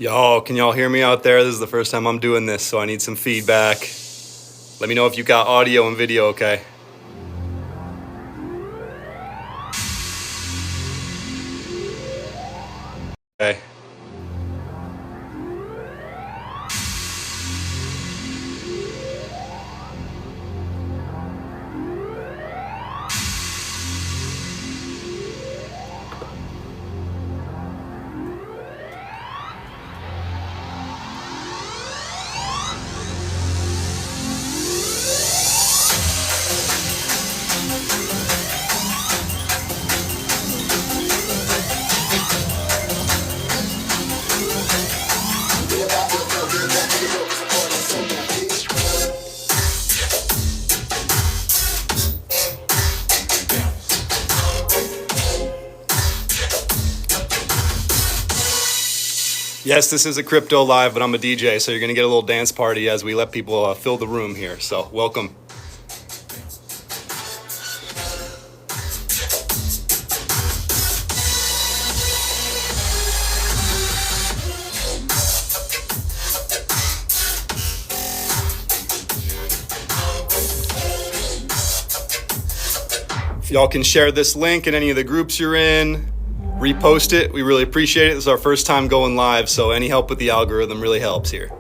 Yo, can y'all hear me out there? This is the first time I'm doing this, so I need some feedback. Let me know if you got audio and video, okay? Okay. Yes, this is a crypto live, but I'm a DJ, so you're gonna get a little dance party as we let people fill the room here. So welcome. If y'all can share this link in any of the groups you're in, repost it. We really appreciate it. This is our first time going live, so any help with the algorithm really helps here.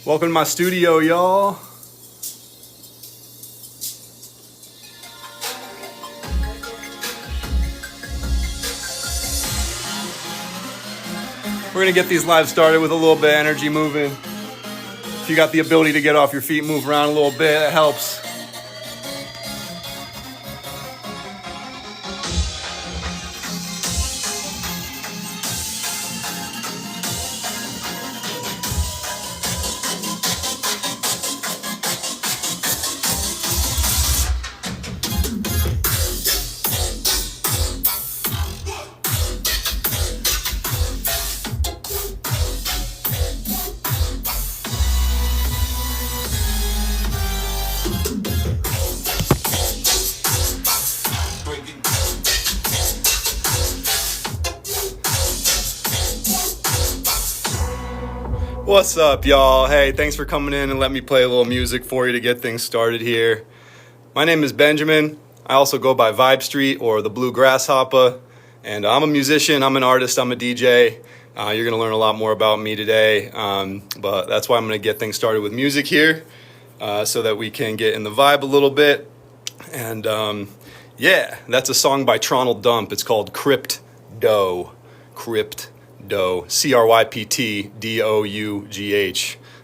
Welcome to my studio, y'all. We're gonna get these lives started with a little bit of energy moving. If you got the ability to get off your feet, move around a little bit, that helps. What's up, y'all? Hey, thanks for coming in and let me play a little music for you to get things started here. My name is Benjamin. I also go by Vibe Street or the Blue Grasshopper, and I'm a musician, I'm an artist, I'm a DJ. You're gonna learn a lot more about me today, but that's why I'm gonna get things started with music here, so that we can get in the vibe a little bit. And yeah, that's a song by Tronald Dump. It's called Cryptdough. Cryptdough. Cryptdough.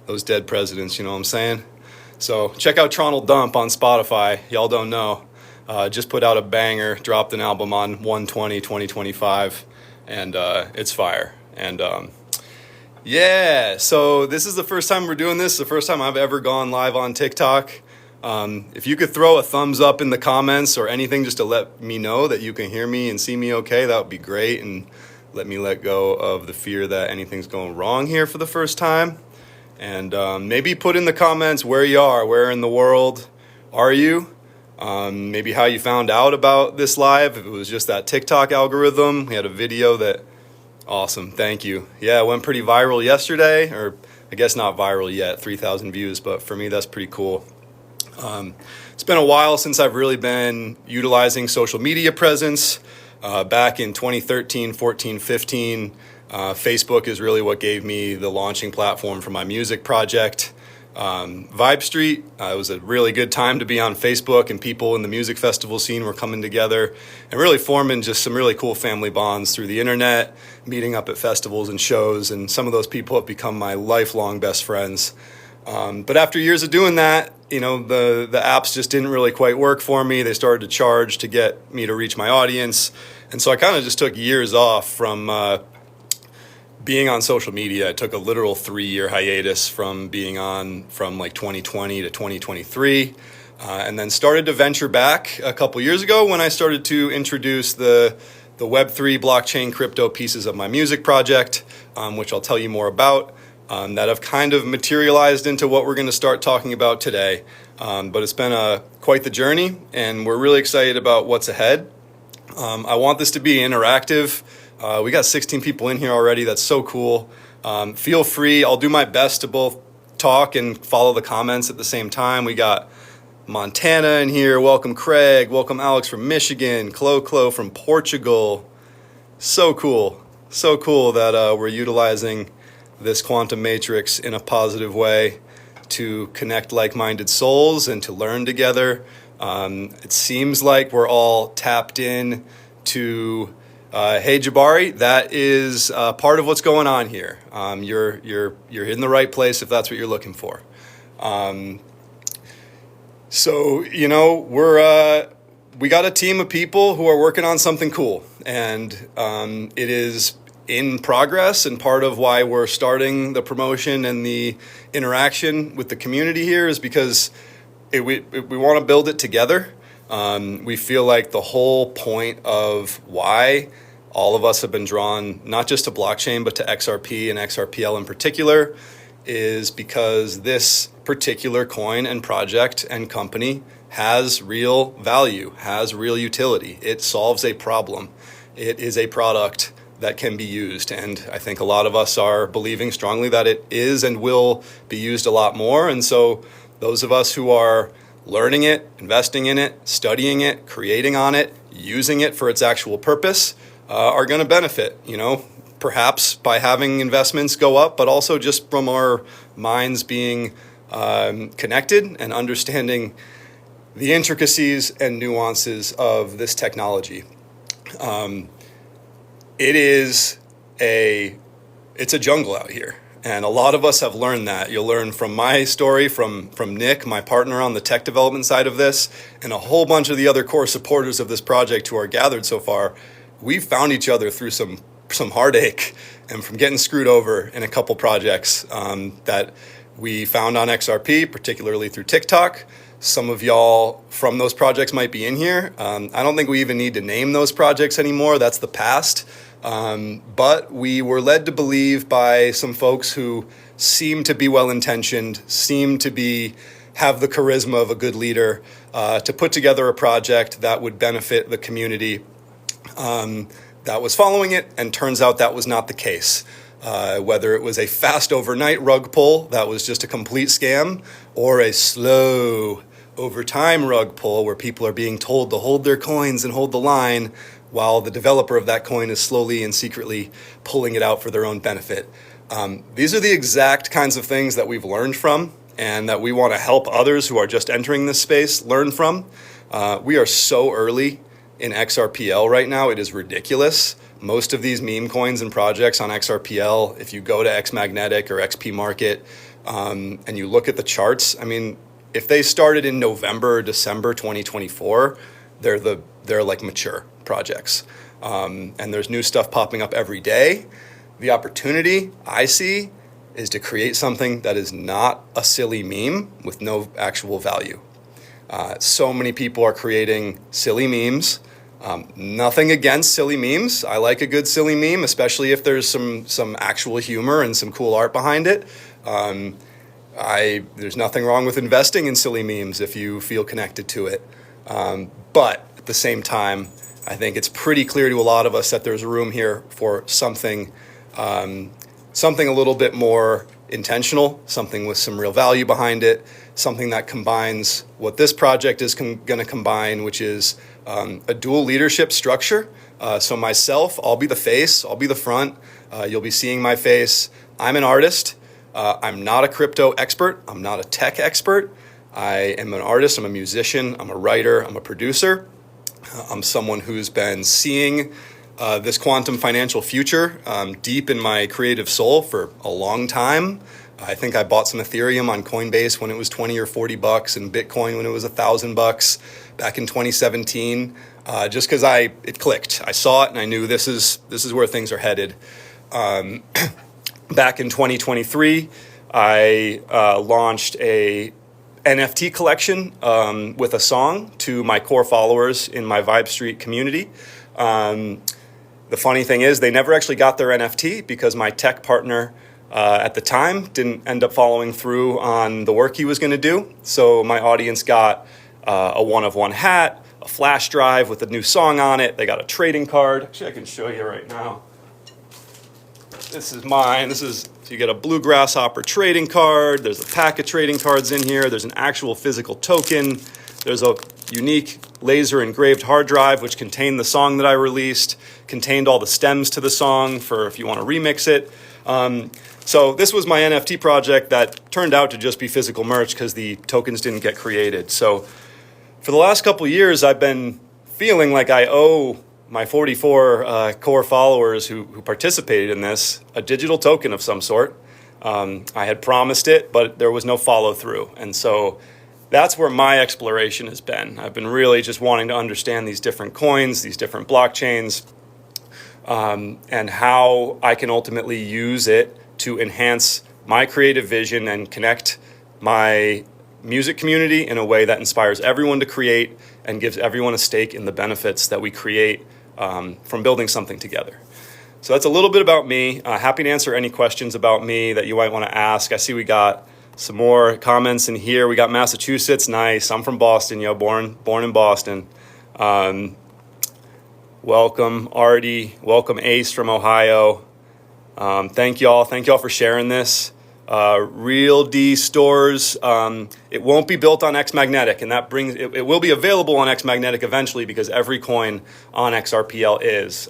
Those dead presidents, you know what I'm saying? So check out Tronald Dump on Spotify. Y'all don't know. Just put out a banger, dropped an album on 1/20/2025, and it's fire. And yeah, so this is the first time we're doing this, the first time I've ever gone live on TikTok. If you could throw a thumbs up in the comments or anything just to let me know that you can hear me and see me okay, that would be great. And let me let go of the fear that anything's going wrong here for the first time. And maybe put in the comments where you are, where in the world are you? Maybe how you found out about this live, if it was just that TikTok algorithm. We had a video that, awesome, thank you. Yeah, it went pretty viral yesterday, or I guess not viral yet, 3,000 views, but for me that's pretty cool. It's been a while since I've really been utilizing social media presence. Back in 2013, 14, 15, Facebook is really what gave me the launching platform for my music project. Vibe Street, it was a really good time to be on Facebook, and people in the music festival scene were coming together and really forming just some really cool family bonds through the internet, meeting up at festivals and shows, and some of those people have become my lifelong best friends. But after years of doing that, you know, the apps just didn't really quite work for me. They started to charge to get me to reach my audience. And so I kind of just took years off from being on social media. I took a literal 3-year hiatus from being on from like 2020 to 2023. and then started to venture back a couple years ago when I started to introduce the Web3 blockchain crypto pieces of my music project, which I'll tell you more about, that have kind of materialized into what we're going to start talking about today. But it's been quite the journey, and we're really excited about what's ahead. I want this to be interactive. We got 16 people in here already. That's so cool. Feel free. I'll do my best to both talk and follow the comments at the same time. We got Montana in here. Welcome, Craig. Welcome, Alex from Michigan. Clo from Portugal. So cool. So cool that we're utilizing this quantum matrix in a positive way to connect like-minded souls and to learn together. It seems like we're all tapped in to, hey Jabari, that is part of what's going on here. You're in the right place if that's what you're looking for. So, we got a team of people who are working on something cool, and it is in progress, and part of why we're starting the promotion and the interaction with the community here is because we want to build it together. We feel like the whole point of why all of us have been drawn not just to blockchain but to XRP and XRPL in particular is because this particular coin and project and company has real value, has real utility. It solves a problem. It is a product that can be used. And I think a lot of us are believing strongly that it is and will be used a lot more. And so those of us who are learning it, investing in it, studying it, creating on it, using it for its actual purpose, are going to benefit, perhaps by having investments go up, but also just from our minds being connected and understanding the intricacies and nuances of this technology. It's a jungle out here. And a lot of us have learned that. You'll learn from my story, from Nick, my partner on the tech development side of this, and a whole bunch of the other core supporters of this project who are gathered so far. We've found each other through some heartache and from getting screwed over in a couple projects that we found on XRP, particularly through TikTok. Some of y'all from those projects might be in here. I don't think we even need to name those projects anymore. That's the past. But we were led to believe by some folks who seem to be well-intentioned, seem to have the charisma of a good leader, to put together a project that would benefit the community that was following it, and turns out that was not the case. Whether it was a fast overnight rug pull that was just a complete scam, or a slow overtime rug pull where people are being told to hold their coins and hold the line while the developer of that coin is slowly and secretly pulling it out for their own benefit. These are the exact kinds of things that we've learned from and that we want to help others who are just entering this space learn from. We are so early in XRPL right now, it is ridiculous. Most of these meme coins and projects on XRPL, if you go to XMagnetic or XP Market and you look at the charts, if they started in November or December 2024, they're like mature projects. And there's new stuff popping up every day. The opportunity I see is to create something that is not a silly meme with no actual value. So many people are creating silly memes. Nothing against silly memes. I like a good silly meme, especially if there's some actual humor and some cool art behind it. There's nothing wrong with investing in silly memes if you feel connected to it. But at the same time, I think it's pretty clear to a lot of us that there's room here for something a little bit more intentional, something with some real value behind it, something that combines what this project is going to combine, which is a dual leadership structure. So myself, I'll be the face, I'll be the front. You'll be seeing my face. I'm an artist. I'm not a crypto expert. I'm not a tech expert. I am an artist. I'm a musician. I'm a writer. I'm a producer. I'm someone who's been seeing this quantum financial future deep in my creative soul for a long time. I think I bought some Ethereum on Coinbase when it was 20 or 40 bucks and Bitcoin when it was $1,000 back in 2017, just because it clicked. I saw it and I knew this is where things are headed. Back in 2023, I launched a NFT collection with a song to my core followers in my Vibe Street community. The funny thing is they never actually got their NFT because my tech partner at the time didn't end up following through on the work he was going to do. So my audience got a one-of-one hat, a flash drive with a new song on it. They got a trading card. Actually, I can show you right now. This is mine. So you get a blue grasshopper trading card. There's a pack of trading cards in here. There's an actual physical token. There's a unique laser engraved hard drive which contained the song that I released, contained all the stems to the song for if you want to remix it. So this was my NFT project that turned out to just be physical merch because the tokens didn't get created. So for the last couple of years, I've been feeling like I owe my 44 core followers who participated in this a digital token of some sort. I had promised it, but there was no follow through. And so that's where my exploration has been. I've been really just wanting to understand these different coins, these different blockchains, and how I can ultimately use it to enhance my creative vision and connect my music community in a way that inspires everyone to create and gives everyone a stake in the benefits that we create from building something together. So that's a little bit about me. Happy to answer any questions about me that you might want to ask. I see we got some more comments in here. We got Massachusetts. Nice. I'm from Boston, born in Boston. Welcome, Artie. Welcome, Ace from Ohio. Thank y'all for sharing this. Real D stores. It won't be built on X Magnetic, and that brings it will be available on X Magnetic eventually because every coin on XRPL is.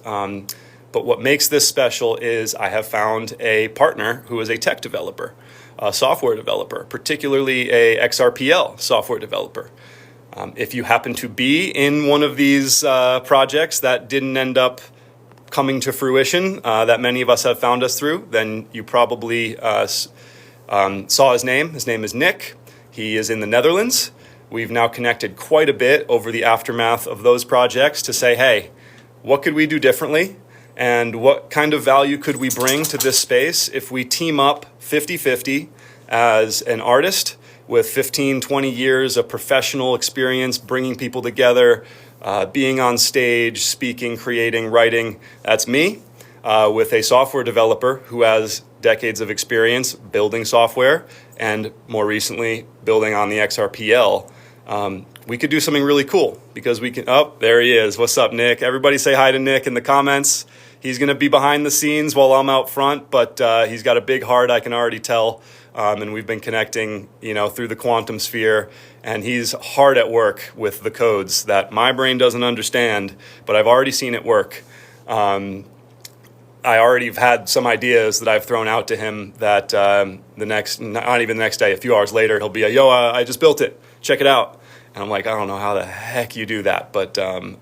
But what makes this special is I have found a partner who is a tech developer, a software developer, particularly a XRPL software developer. If you happen to be in one of these projects that didn't end up coming to fruition, that many of us have found us through, then you probably saw his name. His name is Nick. He is in the Netherlands. We've now connected quite a bit over the aftermath of those projects to say, hey, what could we do differently? And what kind of value could we bring to this space if we team up 50-50 as an artist with 15, 20 years of professional experience, bringing people together, being on stage, speaking, creating, writing. That's me, with a software developer who has decades of experience building software and more recently building on the XRPL. We could do something really cool because we can, oh, there he is. What's up, Nick? Everybody say hi to Nick in the comments. He's going to be behind the scenes while I'm out front, but he's got a big heart, I can already tell. And we've been connecting, through the quantum sphere, and he's hard at work with the codes that my brain doesn't understand, but I've already seen it work. I already have had some ideas that I've thrown out to him that not even the next day, a few hours later, he'll be I just built it. Check it out. And I'm like, I don't know how the heck you do that, but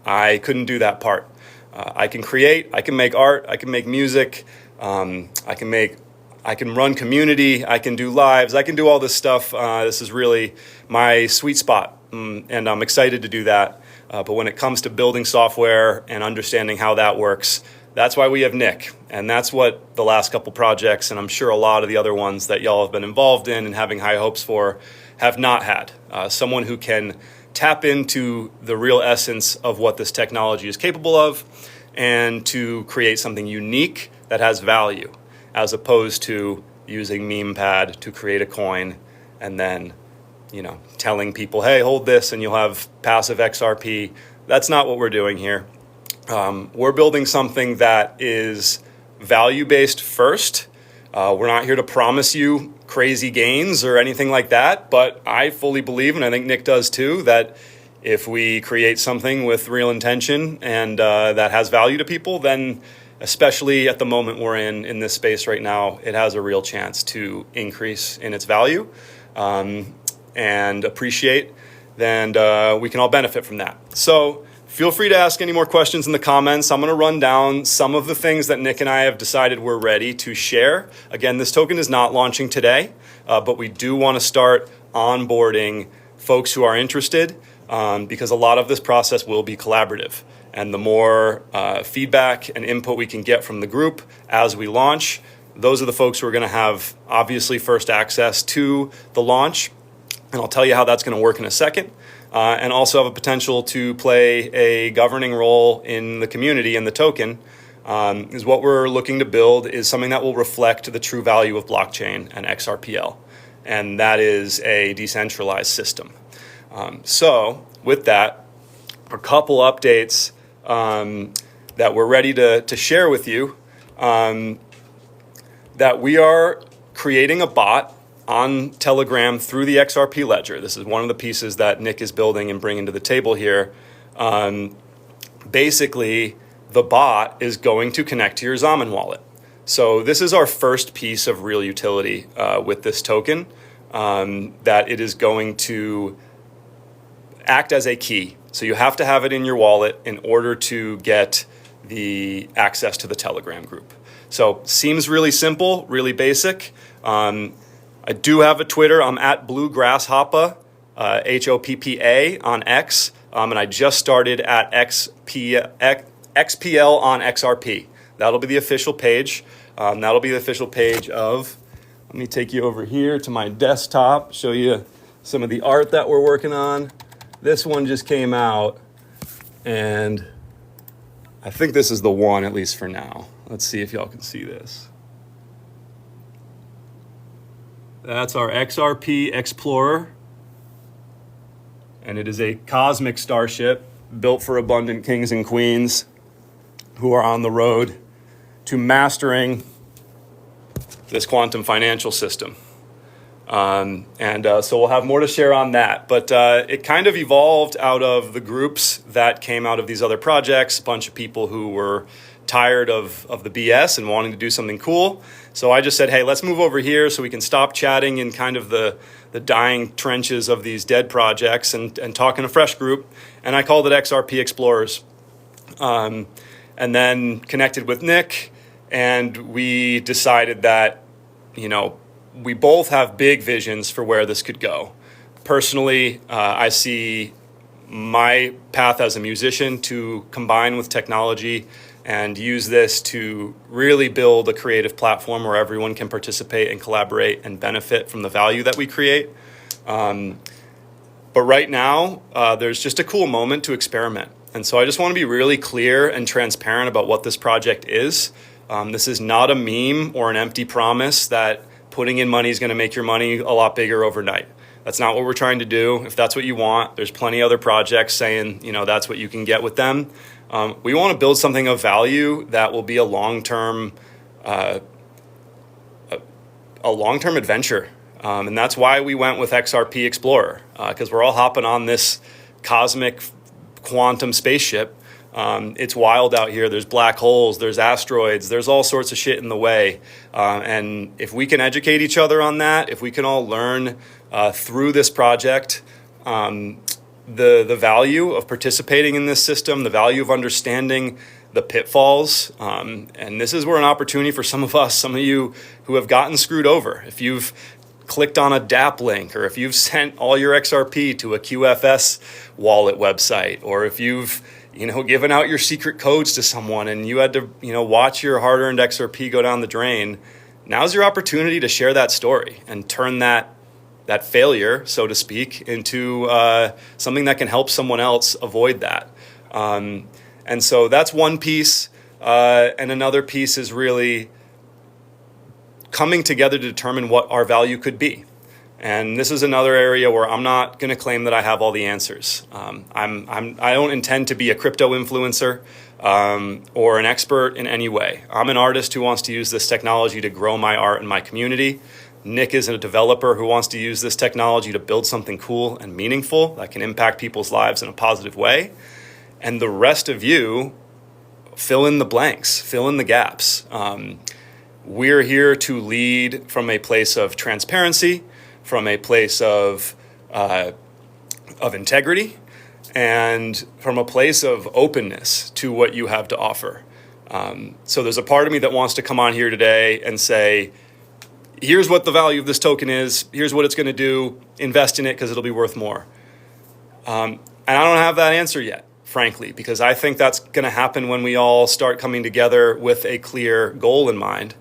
I couldn't do that part. I can create, I can make art, I can make music, I can run community, I can do lives, I can do all this stuff. This is really my sweet spot, and I'm excited to do that. But when it comes to building software and understanding how that works, that's why we have Nick. And that's what the last couple projects, and I'm sure a lot of the other ones that y'all have been involved in and having high hopes for, have not had. Someone who can tap into the real essence of what this technology is capable of and to create something unique that has value, as opposed to using MemePad to create a coin and then, telling people, hey, hold this and you'll have passive XRP. That's not what we're doing here. We're building something that is value-based first. We're not here to promise you crazy gains or anything like that, but I fully believe, and I think Nick does too, that if we create something with real intention and that has value to people, then especially at the moment we're in this space right now, it has a real chance to increase in its value and appreciate, and we can all benefit from that. So feel free to ask any more questions in the comments. I'm going to run down some of the things that Nick and I have decided we're ready to share. Again, this token is not launching today, but we do want to start onboarding folks who are interested because a lot of this process will be collaborative. And the more feedback and input we can get from the group as we launch, those are the folks who are going to have, obviously, first access to the launch. and I'll tell you how that's going to work in a second, and also have a potential to play a governing role in the community and the token. Is what we're looking to build is something that will reflect the true value of blockchain and XRPL, and that is a decentralized system. So with that, a couple updates that we're ready to share with you, that we are creating a bot on Telegram through the XRP ledger. This is one of the pieces that Nick is building and bringing to the table here. Basically, the bot is going to connect to your Zaman wallet. So this is our first piece of real utility with this token, that it is going to act as a key. So you have to have it in your wallet in order to get the access to the Telegram group. So seems really simple, really basic. I do have a Twitter. I'm at BlueGrassHoppa, HOPPA on X, and I just started at XPL on XRP. That'll be the official page. That'll be the official page of, let me take you over here to my desktop, show you some of the art that we're working on. This one just came out, and I think this is the one, at least for now. Let's see if y'all can see this. That's our Xrp Xplorer, and it is a cosmic starship built for abundant kings and queens who are on the road to mastering this quantum financial system. So we'll have more to share on that. But it kind of evolved out of the groups that came out of these other projects, a bunch of people who were tired of the BS and wanting to do something cool. So I just said, hey, let's move over here so we can stop chatting in kind of the dying trenches of these dead projects and talk in a fresh group. And I called it Xrp Explorers. And then connected with Nick, and we decided that, we both have big visions for where this could go. Personally, I see my path as a musician to combine with technology and use this to really build a creative platform where everyone can participate and collaborate and benefit from the value that we create. But right now, there's just a cool moment to experiment. And so I just want to be really clear and transparent about what this project is. This is not a meme or an empty promise that putting in money is going to make your money a lot bigger overnight. That's not what we're trying to do. If that's what you want, there's plenty of other projects saying, that's what you can get with them. We want to build something of value that will be a long-term adventure. And that's why we went with Xrp Explorer, because we're all hopping on this cosmic quantum spaceship. It's wild out here. There's black holes, there's asteroids, there's all sorts of shit in the way. And if we can educate each other on that, if we can all learn through this project the value of participating in this system, the value of understanding the pitfalls, and this is where an opportunity for some of us, some of you who have gotten screwed over. If you've clicked on a DApp link, or if you've sent all your XRP to a QFS wallet website, or if you've given out your secret codes to someone and you had to watch your hard-earned XRP go down the drain, now's your opportunity to share that story and turn that failure, so to speak, into something that can help someone else avoid that. And so that's one piece, and another piece is really coming together to determine what our value could be. And this is another area where I'm not going to claim that I have all the answers. I don't intend to be a crypto influencer or an expert in any way. I'm an artist who wants to use this technology to grow my art and my community. Nick is a developer who wants to use this technology to build something cool and meaningful that can impact people's lives in a positive way. And the rest of you, fill in the blanks, fill in the gaps. We're here to lead from a place of transparency, from a place of integrity, and from a place of openness to what you have to offer. So there's a part of me that wants to come on here today and say, here's what the value of this token is, here's what it's going to do, invest in it because it'll be worth more. And I don't have that answer yet, frankly, because I think that's going to happen when we all start coming together with a clear goal in mind,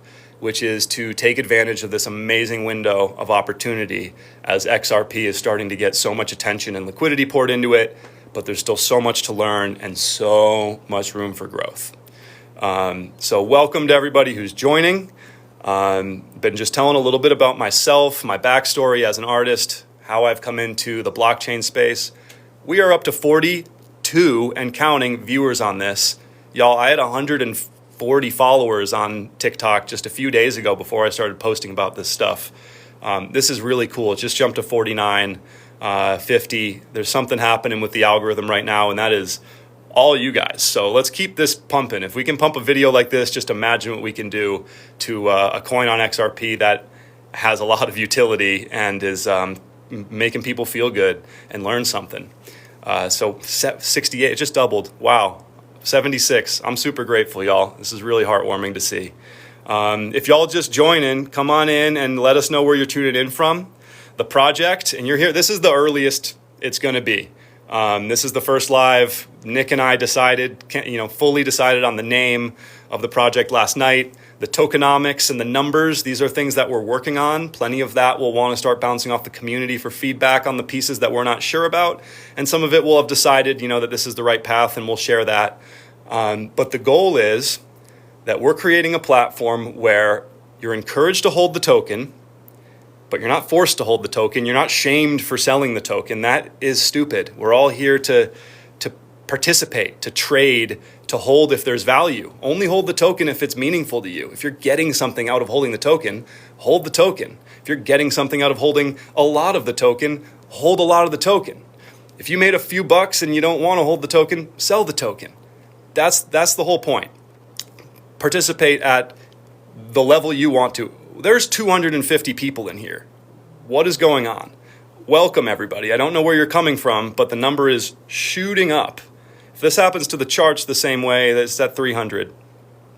which is to take advantage of this amazing window of opportunity as XRP is starting to get so much attention and liquidity poured into it, but there's still so much to learn and so much room for growth. So welcome to everybody who's joining. Been just telling a little bit about myself, my backstory as an artist, how I've come into the blockchain space. We are up to 42 and counting viewers on this. Y'all, I had 140 followers on TikTok just a few days ago before I started posting about this stuff. This is really cool. It just jumped to 49, 50. There's something happening with the algorithm right now, and that is all you guys. So let's keep this pumping. If we can pump a video like this, just imagine what we can do to a coin on XRP that has a lot of utility and is making people feel good and learn something. So 68, it just doubled. Wow, 76. I'm super grateful, y'all. This is really heartwarming to see. If y'all just joining, come on in and let us know where you're tuning in from. The project, and you're here, this is the earliest it's going to be. This is the first live. Nick and I fully decided on the name of the project last night. The tokenomics and the numbers, these are things that we're working on. Plenty of that we'll want to start bouncing off the community for feedback on the pieces that we're not sure about. And some of it we'll have decided, that this is the right path, and we'll share that. But the goal is that we're creating a platform where you're encouraged to hold the token, but you're not forced to hold the token. You're not shamed for selling the token. That is stupid. We're all here to participate, to trade, to hold if there's value. Only hold the token if it's meaningful to you. If you're getting something out of holding the token, hold the token. If you're getting something out of holding a lot of the token, hold a lot of the token. If you made a few bucks and you don't want to hold the token, sell the token. That's the whole point. Participate at the level you want to. There's 250 people in here. What is going on? Welcome, everybody. I don't know where you're coming from, but the number is shooting up. If this happens to the charts the same way, that's at 300.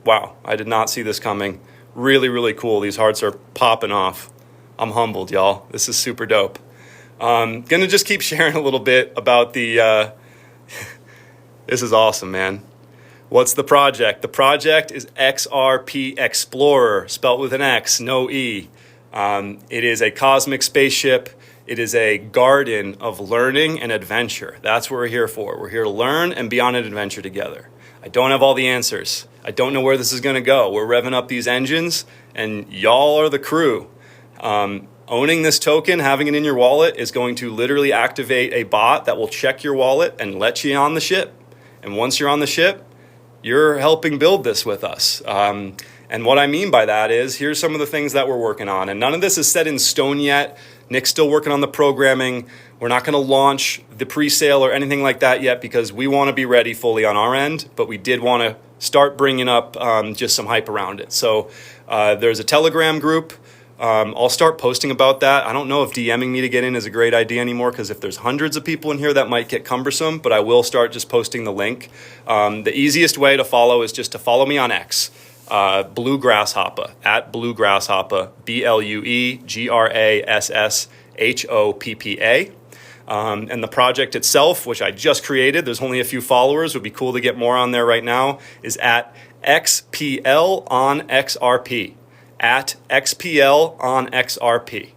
Wow, I did not see this coming. Really, really cool. These hearts are popping off. I'm humbled, y'all. This is super dope. Gonna just keep sharing a little bit about the... This is awesome, man. What's the project? The project is Xrp Xplorer, spelt with an X, no E. It is a cosmic spaceship. It is a garden of learning and adventure. That's what we're here for. We're here to learn and be on an adventure together. I don't have all the answers. I don't know where this is going to go. We're revving up these engines, and y'all are the crew. Owning this token, having it in your wallet, is going to literally activate a bot that will check your wallet and let you on the ship. And once you're on the ship, you're helping build this with us. And what I mean by that is, here's some of the things that we're working on. And none of this is set in stone yet. Nick's still working on the programming. We're not going to launch the pre-sale or anything like that yet because we want to be ready fully on our end. But we did want to start bringing up just some hype around it. So there's a Telegram group. I'll start posting about that. I don't know if DMing me to get in is a great idea anymore, because if there's hundreds of people in here, that might get cumbersome, but I will start just posting the link. The easiest way to follow is just to follow me on X, Blue Grasshopper, at Blue Grasshopper, BLUEGRASSHOPPA. And the project itself, which I just created, there's only a few followers, would be cool to get more on there right now, is at XPL on XRP. At XPL on XRP.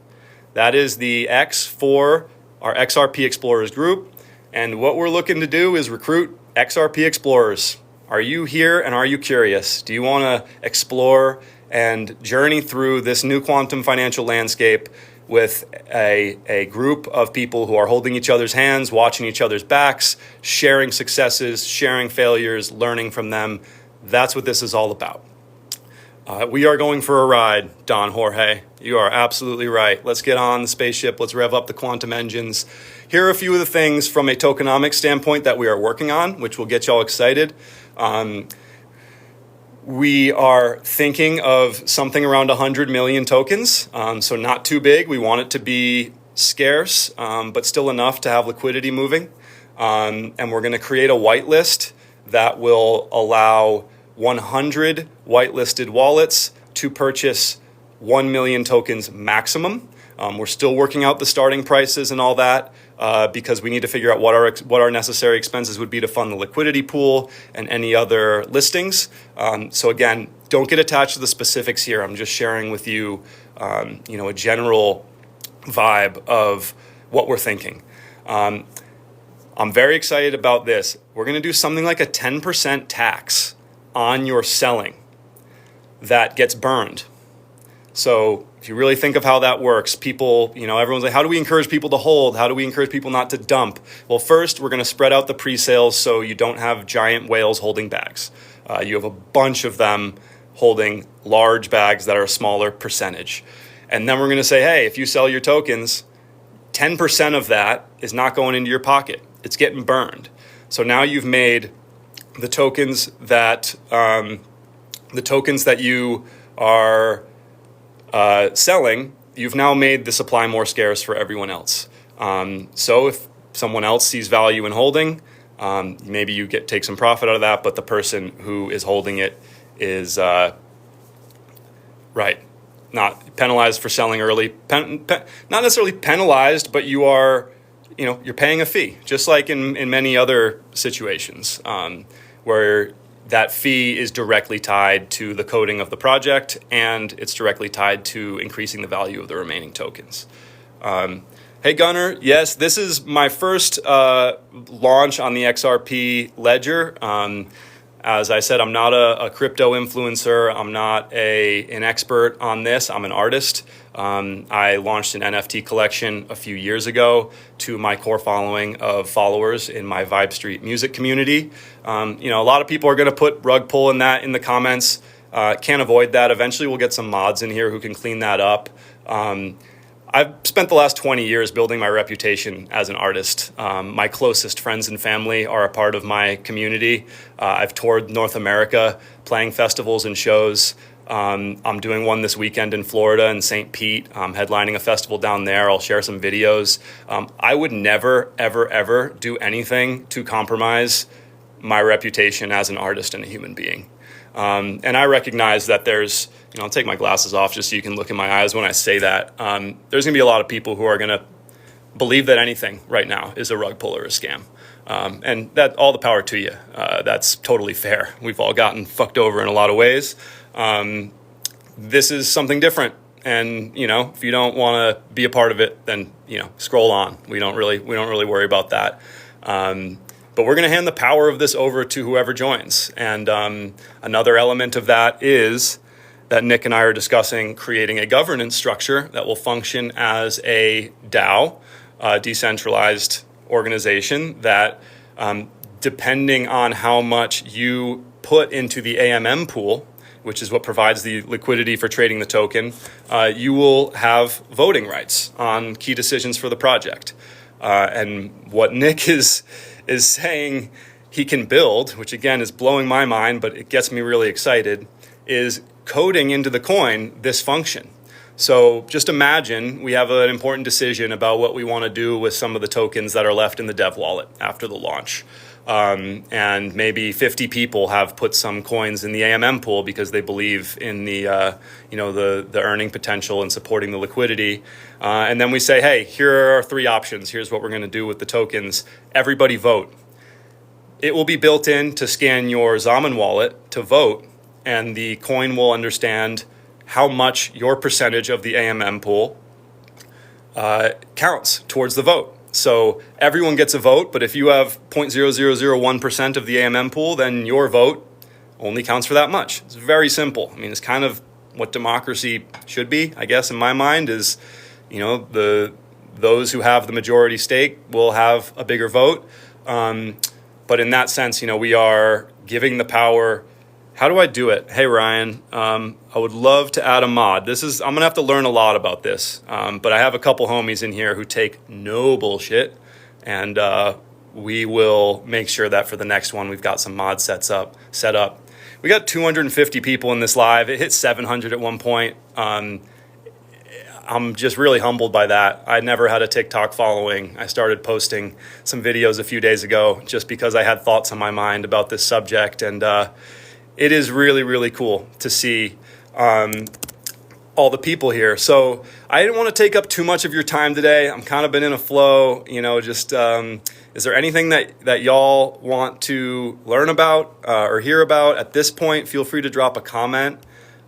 That is the X for our XRP Explorers group. And what we're looking to do is recruit XRP Explorers. Are you here and are you curious? Do you want to explore and journey through this new quantum financial landscape with a group of people who are holding each other's hands, watching each other's backs, sharing successes, sharing failures, learning from them? That's what this is all about. We are going for a ride, Don Jorge. You are absolutely right. Let's get on the spaceship. Let's rev up the quantum engines. Here are a few of the things from a tokenomics standpoint that we are working on, which will get y'all excited. We are thinking of something around 100 million tokens, so not too big. We want it to be scarce, but still enough to have liquidity moving. And we're going to create a whitelist that will allow 100 whitelisted wallets to purchase 1 million tokens maximum. We're still working out the starting prices and all that because we need to figure out what our necessary expenses would be to fund the liquidity pool and any other listings. So again, don't get attached to the specifics here. I'm just sharing with you, a general vibe of what we're thinking. I'm very excited about this. We're going to do something like a 10% tax on your selling that gets burned. So if you really think of how that works, people, everyone's like, how do we encourage people to hold? How do we encourage people not to dump? Well, first, we're going to spread out the pre-sales so you don't have giant whales holding bags. You have a bunch of them holding large bags that are a smaller percentage. And then we're going to say, hey, if you sell your tokens, 10% of that is not going into your pocket. It's getting burned. So now you've made the tokens that you are selling, you've now made the supply more scarce for everyone else. So if someone else sees value in holding, maybe you take some profit out of that, but the person who is holding it is not penalized for selling early. Not necessarily penalized, but you are, you're paying a fee, just like in many other situations where that fee is directly tied to the coding of the project, and it's directly tied to increasing the value of the remaining tokens. Hey, Gunnar. Yes, this is my first launch on the XRP ledger. As I said, I'm not a crypto influencer. I'm not an expert on this. I'm an artist. I launched an NFT collection a few years ago to my core following of followers in my Vibe Street music community. A lot of people are going to put rug pull in the comments. Can't avoid that. Eventually we'll get some mods in here who can clean that up. I've spent the last 20 years building my reputation as an artist. My closest friends and family are a part of my community. I've toured North America playing festivals and shows. I'm doing one this weekend in Florida in St. Pete. I'm headlining a festival down there. I'll share some videos. I would never, ever, ever do anything to compromise my reputation as an artist and a human being. And I recognize that there's, I'll take my glasses off just so you can look in my eyes when I say that. There's going to be a lot of people who are going to believe that anything right now is a rug pull or a scam. And that all the power to you. That's totally fair. We've all gotten fucked over in a lot of ways. This is something different. And, if you don't want to be a part of it, then, scroll on. We don't really worry about that. But we're going to hand the power of this over to whoever joins. And another element of that is that Nick and I are discussing creating a governance structure that will function as a DAO, decentralized organization that, depending on how much you put into the AMM pool, which is what provides the liquidity for trading the token, you will have voting rights on key decisions for the project. And what Nick is saying he can build, which again is blowing my mind, but it gets me really excited, is coding into the coin this function. So just imagine we have an important decision about what we want to do with some of the tokens that are left in the dev wallet after the launch. And maybe 50 people have put some coins in the AMM pool because they believe in the earning potential and supporting the liquidity. And then we say, hey, here are our three options. Here's what we're going to do with the tokens. Everybody vote. It will be built in to scan your Zaman wallet to vote, and the coin will understand how much your percentage of the AMM pool counts towards the vote. So everyone gets a vote, but if you have 0.0001% of the AMM pool, then your vote only counts for that much. It's very simple. I mean, it's kind of what democracy should be, I guess, in my mind, is, those who have the majority stake will have a bigger vote. But in that sense, we are giving the power. How do I do it? Hey, Ryan, I would love to add a mod. I'm going to have to learn a lot about this. But I have a couple homies in here who take no bullshit. And we will make sure that for the next one, we've got some mods set up. We got 250 people in this live. It hit 700 at one point. I'm just really humbled by that. I never had a TikTok following. I started posting some videos a few days ago just because I had thoughts on my mind about this subject. And it is really, really cool to see all the people here. So I didn't want to take up too much of your time today. I'm kind of been in a flow, just is there anything that y'all want to learn about or hear about at this point? Feel free to drop a comment.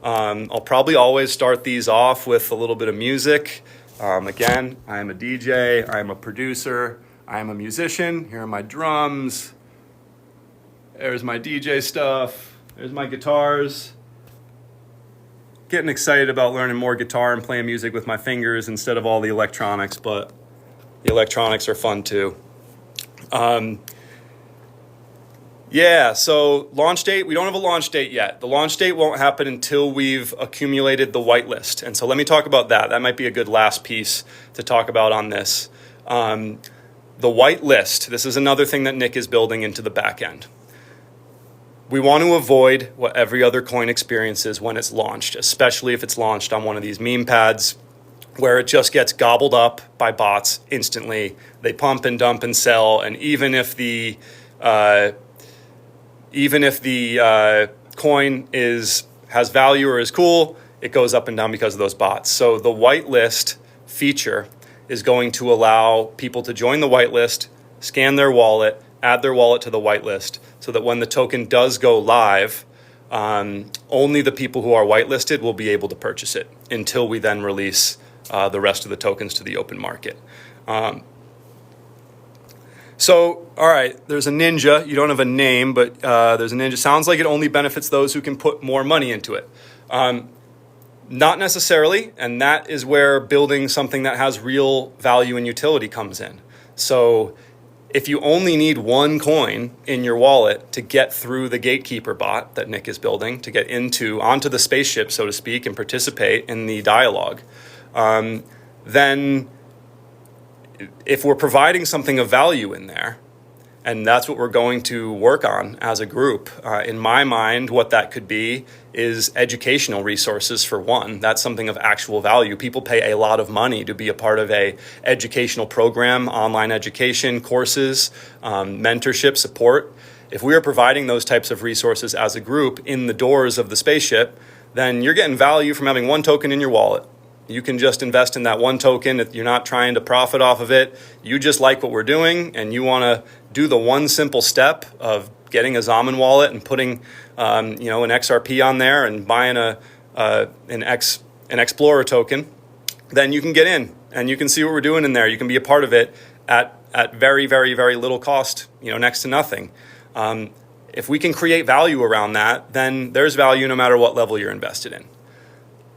I'll probably always start these off with a little bit of music. Again, I am a DJ, I am a producer, I am a musician. Here are my drums. There's my DJ stuff. There's my guitars. Getting excited about learning more guitar and playing music with my fingers instead of all the electronics, but the electronics are fun too. So launch date, we don't have a launch date yet. The launch date won't happen until we've accumulated the whitelist. And so let me talk about that. That might be a good last piece to talk about on this. The whitelist, this is another thing that Nick is building into the back end. We want to avoid what every other coin experiences when it's launched, especially if it's launched on one of these meme pads where it just gets gobbled up by bots instantly. They pump and dump and sell, and even if the coin has value or is cool, it goes up and down because of those bots. So the whitelist feature is going to allow people to join the whitelist, scan their wallet, add their wallet to the whitelist, so that when the token does go live, only the people who are whitelisted will be able to purchase it until we then release the rest of the tokens to the open market. So, all right, there's a ninja. You don't have a name, but there's a ninja. Sounds like it only benefits those who can put more money into it. Not necessarily, and that is where building something that has real value and utility comes in. So if you only need one coin in your wallet to get through the gatekeeper bot that Nick is building, to get onto the spaceship, so to speak, and participate in the dialogue, then if we're providing something of value in there, and that's what we're going to work on as a group. In my mind, what that could be is educational resources for one. That's something of actual value. People pay a lot of money to be a part of a educational program, online education, courses, mentorship, support. If we are providing those types of resources as a group in the doors of the spaceship, then you're getting value from having one token in your wallet. You can just invest in that one token. You're not trying to profit off of it. You just like what we're doing, and you want to do the one simple step of getting a Zaman wallet and putting, an XRP on there and buying an Xplorer token. Then you can get in and you can see what we're doing in there. You can be a part of it at very, very, very little cost. Next to nothing. If we can create value around that, then there's value no matter what level you're invested in.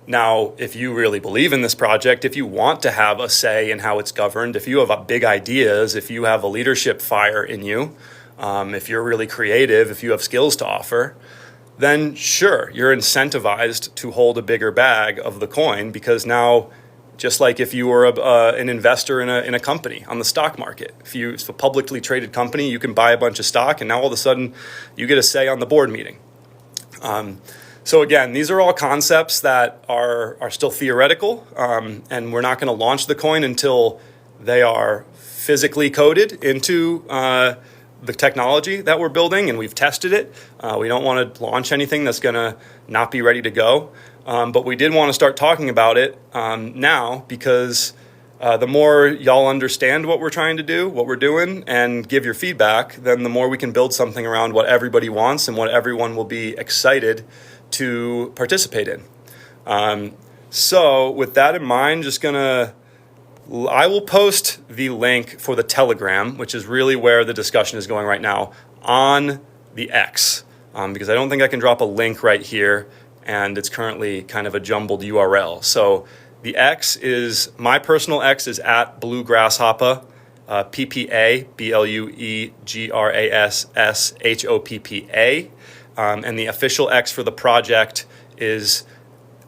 Now, if you really believe in this project, if you want to have a say in how it's governed, if you have big ideas, if you have a leadership fire in you, if you're really creative, if you have skills to offer, then sure, you're incentivized to hold a bigger bag of the coin, because now, just like if you were an investor in a company on the stock market, if it's a publicly traded company, you can buy a bunch of stock, and now all of a sudden you get a say on the board meeting. So again, these are all concepts that are still theoretical, and we're not going to launch the coin until they are physically coded into the technology that we're building, and we've tested it. We don't want to launch anything that's going to not be ready to go, but we did want to start talking about it now, because the more y'all understand what we're trying to do, what we're doing, and give your feedback, then the more we can build something around what everybody wants and what everyone will be excited to participate in. So with that in mind, I will post the link for the Telegram, which is really where the discussion is going right now, on the X, because I don't think I can drop a link right here, and it's currently kind of a jumbled URL. So the X is, my personal X is at BlueGrasshoppa, PPA, BlueGrasshoppa. And the official X for the project is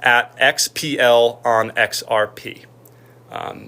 at XPL on XRP.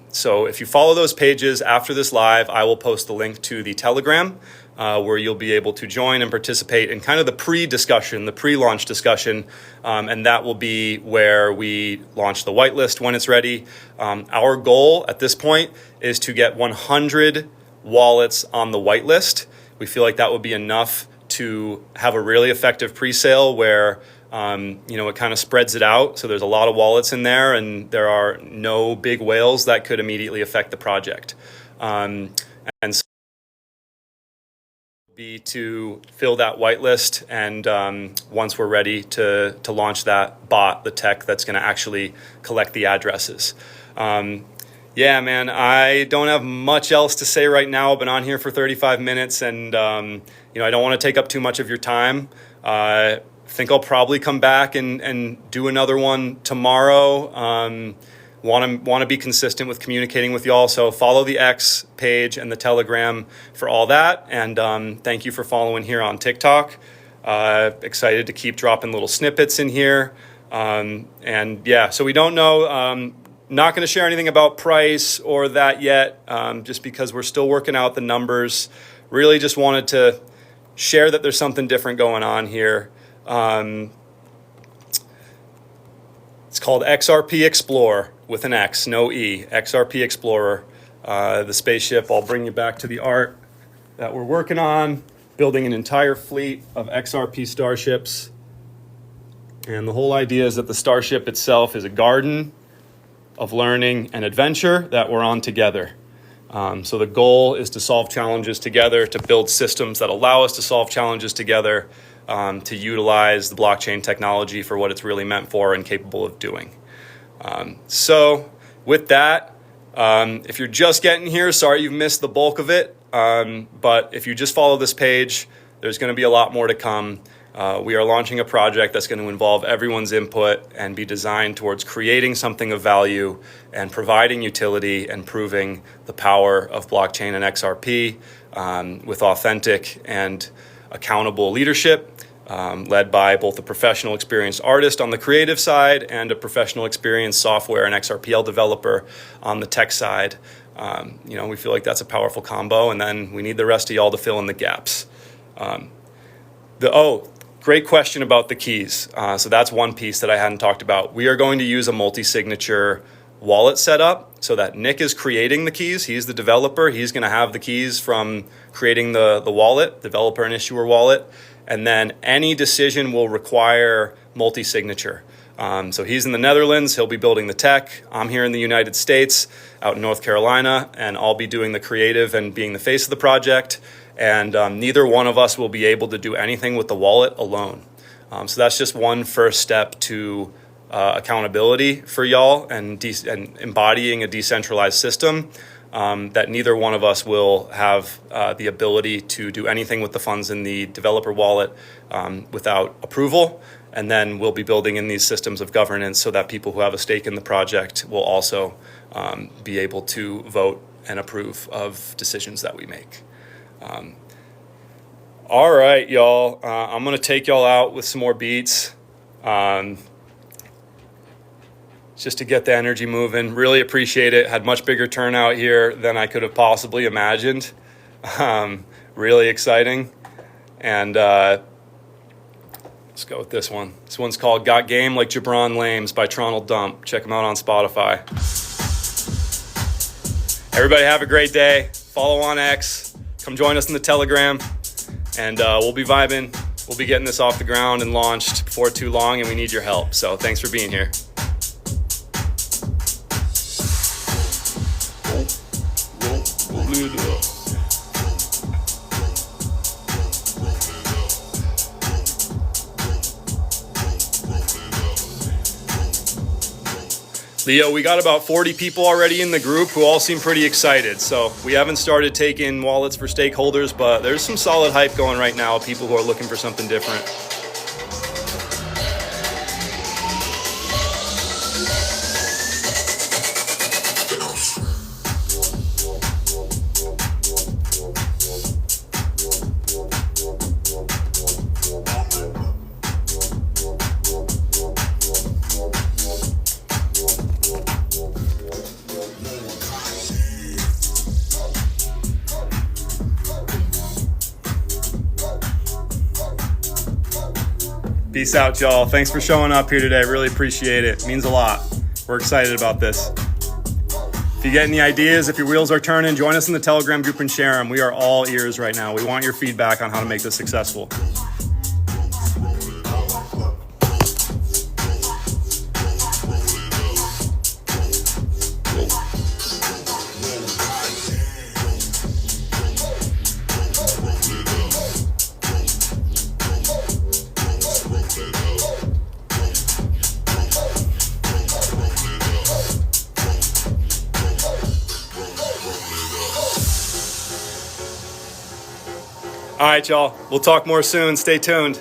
So if you follow those pages after this live, I will post the link to the Telegram, where you'll be able to join and participate in kind of the pre-discussion, the pre-launch discussion, and that will be where we launch the whitelist when it's ready. Our goal at this point is to get 100 wallets on the whitelist. We feel like that would be enough to have a really effective pre-sale where It kind of spreads it out. So there's a lot of wallets in there, and there are no big whales that could immediately affect the project. And so be to fill that whitelist, and once we're ready to launch that bot, the tech that's going to actually collect the addresses. Yeah, man, I don't have much else to say right now. I've been on here for 35 minutes, and I don't want to take up too much of your time. I think I'll probably come back and do another one tomorrow. Want to be consistent with communicating with y'all, so follow the X page and the Telegram for all that. And thank you for following here on TikTok. Excited to keep dropping little snippets in here. So we don't know. Not going to share anything about price or that yet, just because we're still working out the numbers. Really just wanted to share that there's something different going on here. It's called Xrp Xplorer with an X, no E. Xrp Xplorer, the spaceship. I'll bring you back to the art that we're working on, building an entire fleet of Xrp Starships. And the whole idea is that the Starship itself is a garden of learning and adventure that we're on together. So the goal is to solve challenges together, to build systems that allow us to solve challenges together, to utilize the blockchain technology for what it's really meant for and capable of doing. So with that, if you're just getting here, sorry you've missed the bulk of it. But if you just follow this page, there's going to be a lot more to come. We are launching a project that's going to involve everyone's input and be designed towards creating something of value and providing utility and proving the power of blockchain and XRP with authentic and accountable leadership, led by both a professional experienced artist on the creative side and a professional experienced software and XRPL developer on the tech side. We feel like that's a powerful combo, and then we need the rest of y'all to fill in the gaps. Great question about the keys. So that's one piece that I hadn't talked about. We are going to use a multi-signature wallet setup so that Nick is creating the keys. He's the developer. He's going to have the keys from creating the wallet, developer and issuer wallet. And then any decision will require multi-signature. So he's in the Netherlands. He'll be building the tech. I'm here in the United States, out in North Carolina, and I'll be doing the creative and being the face of the project. And neither one of us will be able to do anything with the wallet alone. So that's just one first step to accountability for y'all and embodying a decentralized system, that neither one of us will have the ability to do anything with the funds in the developer wallet without approval. And then we'll be building in these systems of governance so that people who have a stake in the project will also be able to vote and approve of decisions that we make. All right, y'all. I'm going to take y'all out with some more beats just to get the energy moving. Really appreciate it. Had much bigger turnout here than I could have possibly imagined. Really exciting. And let's go with this one. This one's called Got Game Like Jabron Lames by Tronald Dump. Check them out on Spotify. Everybody have a great day. Follow on X. Come join us in the Telegram, and we'll be vibing. We'll be getting this off the ground and launched before too long, and we need your help. So thanks for being here. Leo, we got about 40 people already in the group who all seem pretty excited. So we haven't started taking wallets for stakeholders, but there's some solid hype going right now, people who are looking for something different. Peace out, y'all. Thanks for showing up here today. Really appreciate it. Means a lot. We're excited about this. If you get any ideas, if your wheels are turning, join us in the Telegram group and share them. We are all ears right now. We want your feedback on how to make this successful. All right, y'all. We'll talk more soon. Stay tuned.